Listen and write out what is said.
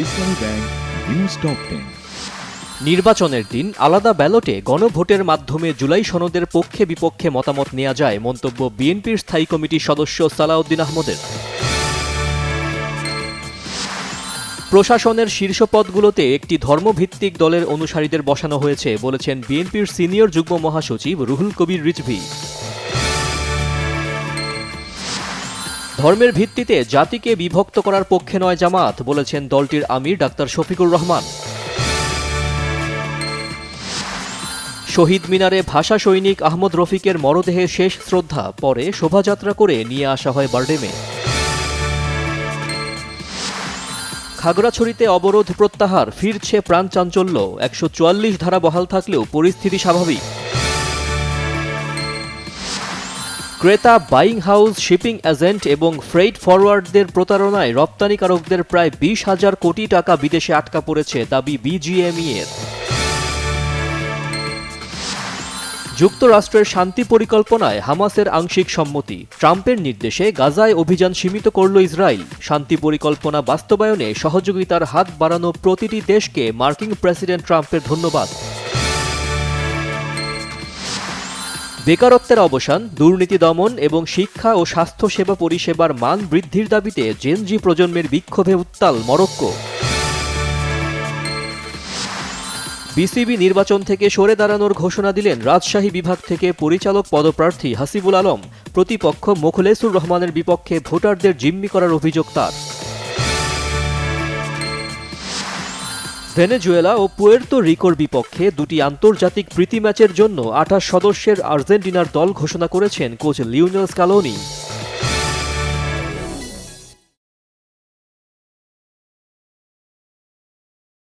ইসলামী bank news top 10। নির্বাচনের দিন আলাদা ব্যালটে গণভোটের মাধ্যমে জুলাই সনদের পক্ষে বিপক্ষে মতামত নেওয়া যায়, মন্তব্য বিএনপির স্থায়ী কমিটির সদস্য সালাউদ্দিন আহমদের। প্রশাসনের শীর্ষ পদগুলোতে একটি ধর্মভিত্তিক দলের অনুসারীদের বসানো হয়েছে বলেছেন বিএনপির সিনিয়র যুগ্ম মহাসচিব রুহুল কবির রিজভী। ধর্মের ভিত্তিতে জাতিকে বিভক্ত করার পক্ষে নয় জামায়াত, বলেছেন দলটির আমির ডাক্তার শফিকুর রহমান। শহীদ মিনারে ভাষা সৈনিক আহমদ রফিকের মরদেহে শেষ শ্রদ্ধা, পরে শোভাযাত্রা করে নিয়ে আসা হয় বারডেমে। খাগড়াছড়িতে অবরোধ প্রত্যাহার, ফিরছে প্রাণ চাঞ্চল্য, ১৪৪ ধারা বহাল থাকলেও পরিস্থিতি স্বাভাবিক। ক্রেতা, বাইং হাউস, শিপিং এজেন্ট এবং ফ্রেইট ফরওয়ার্ডদের প্রতারণায় রপ্তানিকারকদের প্রায় ২০,০০০ কোটি টাকা বিদেশে আটকা পড়েছে, দাবি বিজিএমইএর। যুক্তরাষ্ট্রের শান্তি পরিকল্পনায় হামাসের আংশিক সম্মতি, ট্রাম্পের নির্দেশে গাজায় অভিযান সীমিত করল ইসরায়েল। শান্তি পরিকল্পনা বাস্তবায়নে সহযোগিতার হাত বাড়ানো প্রতিটি দেশকে মার্কিন প্রেসিডেন্ট ট্রাম্পের ধন্যবাদ। বেকারত্বের অবসান, দুর্নীতি দমন এবং শিক্ষা ও স্বাস্থ্যসেবা পরিষেবার মান বৃদ্ধির দাবিতে জেনজি প্রজন্মের বিক্ষোভে উত্তাল মরক্কো। বিসিবি নির্বাচন থেকে সরে দাঁড়ানোর ঘোষণা দিলেন রাজশাহী বিভাগ থেকে পরিচালক পদপ্রার্থী হাসিবুল আলম। প্রতিপক্ষ মোখলেসুর রহমানের বিপক্ষে ভোটারদের জিম্মি করার অভিযোগ তার। ভেনেজুয়েলা ও পুয়ের্তো রিকোর বিপক্ষে দুটি আন্তর্জাতিক প্রীতি ম্যাচের জন্য ২৮ সদস্যের আর্জেন্টিনার দল ঘোষণা করেছেন কোচ লিওনেল স্কালোনি।